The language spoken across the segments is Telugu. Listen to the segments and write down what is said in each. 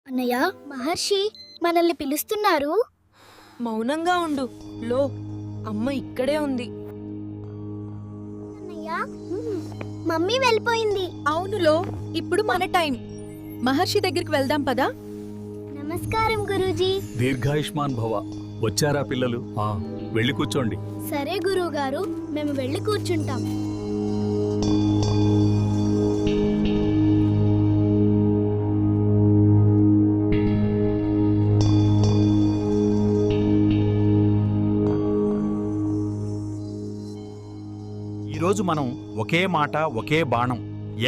అన్నయ్య, మహర్షి మనల్ని పిలుస్తున్నారు. మౌనంగా ఉండు. లో అమ్మ ఇక్కడే ఉంది. అన్నయ్య, మమ్మీ వెళ్ళిపోయింది. అవునులో, ఇప్పుడు మన టైం. మహర్షి దగ్గరికి వెళ్దాం పదా. నమస్కారం గురూజీ. దీర్ఘాయుష్మాన్ భవ. వచ్చారా పిల్లలు? వెళ్ళి కూర్చోండి. సరే గురువు గారు, మేము వెళ్ళి కూర్చుంటాం. ఈరోజు మనం ఒకే మాట ఒకే బాణం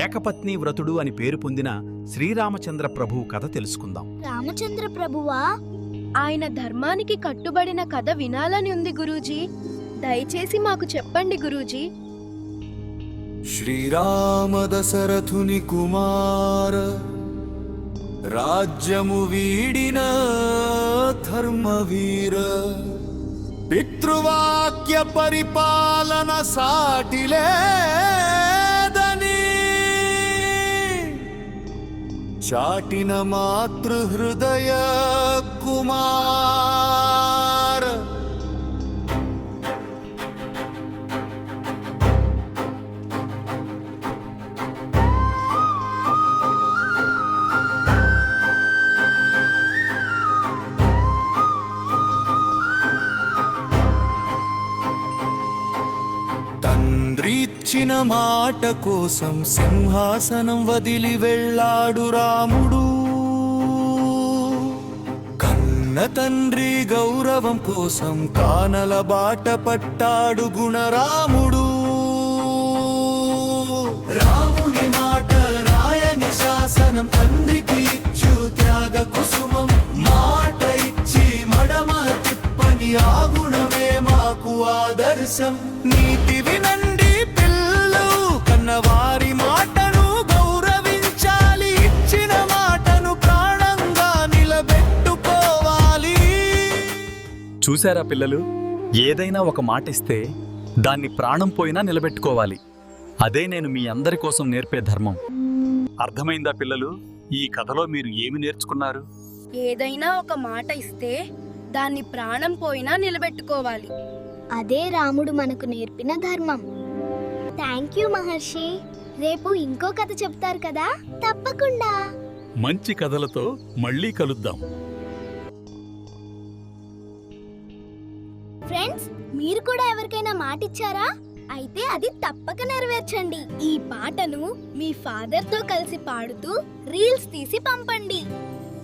ఏకపత్ని వ్రతుడు అని పేరు పొందిన శ్రీరామచంద్ర ప్రభువు కథ తెలుసుకుందాం. రామచంద్ర ప్రభువా? ఆయన ధర్మానికి కట్టుబడిన కథ వినాలని ఉంది గురూజీ. దయచేసి మాకు చెప్పండి గురూజీ. శ్రీరామ దశరథుని కుమార, రాజ్యము వీడిన ధర్మవీర, పితృవాక్య పరిపాలన సాటిలేదని చాటిన మాతృహృదయ కుమార. తండ్రిచ్చిన మాట కోసం సింహాసనం వదిలి వెళ్ళాడు రాముడు. కన్న తండ్రి గౌరవం కోసం కానల బాట పట్టాడు గుణరాముడు. రాముని మాట రాయని శాసనం, తండ్రికి ఇచ్చు త్యాగ కుసుమం. మాట ఇచ్చి మడమ తిప్పని ఆ గుణమే మాకు ఆదర్శం. నీతి వినండి పిల్లలు, కన్నవారి మాటను గౌరవించాలి. ఇచ్చిన మాటను ప్రాణంగా నిలబెట్టుకోవాలి. చూశారా పిల్లలు? ఏదైనా ఒక మాట ఇస్తే దాన్ని ప్రాణం పోయినా నిలబెట్టుకోవాలి. అదే నేను మీ అందరి కోసం నేర్పే ధర్మం. అర్థమైందా పిల్లలు? ఈ కథలో మీరు ఏమి నేర్చుకున్నారు? ఏదైనా ఒక మాట ఇస్తే దాన్ని ప్రాణం పోయినా నిలబెట్టుకోవాలి. అదే రాముడు మనకు నేర్పిన ధర్మం. థ్యాంక్ యూ మహర్షి. రేపు ఇంకో కథ చెప్తారు కదా? తప్పకుండా. మంచి కథలతో మళ్ళీ కలుద్దాం. ఫ్రెండ్స్, మీరు కూడా ఎవరికైనా మాట ఇచ్చారా? అయితే అది తప్పక నెరవేర్చండి. ఈ పాటను మీ ఫాదర్ తో కలిసి పాడుతూ రీల్స్ తీసి పంపండి.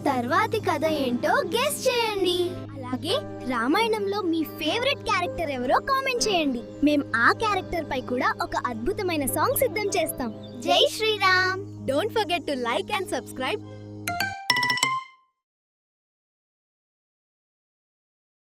తర్వాతి కథ ఏంటో గెస్ చేయండి. అలాగే రామాయణంలో మీ ఫేవరెట్ క్యారెక్టర్ ఎవరో కామెంట్ చేయండి. మేం ఆ క్యారెక్టర్ పై కూడా ఒక అద్భుతమైన సాంగ్ సిద్ధం చేస్తాం. Jai Shriram. Don't forget to like and subscribe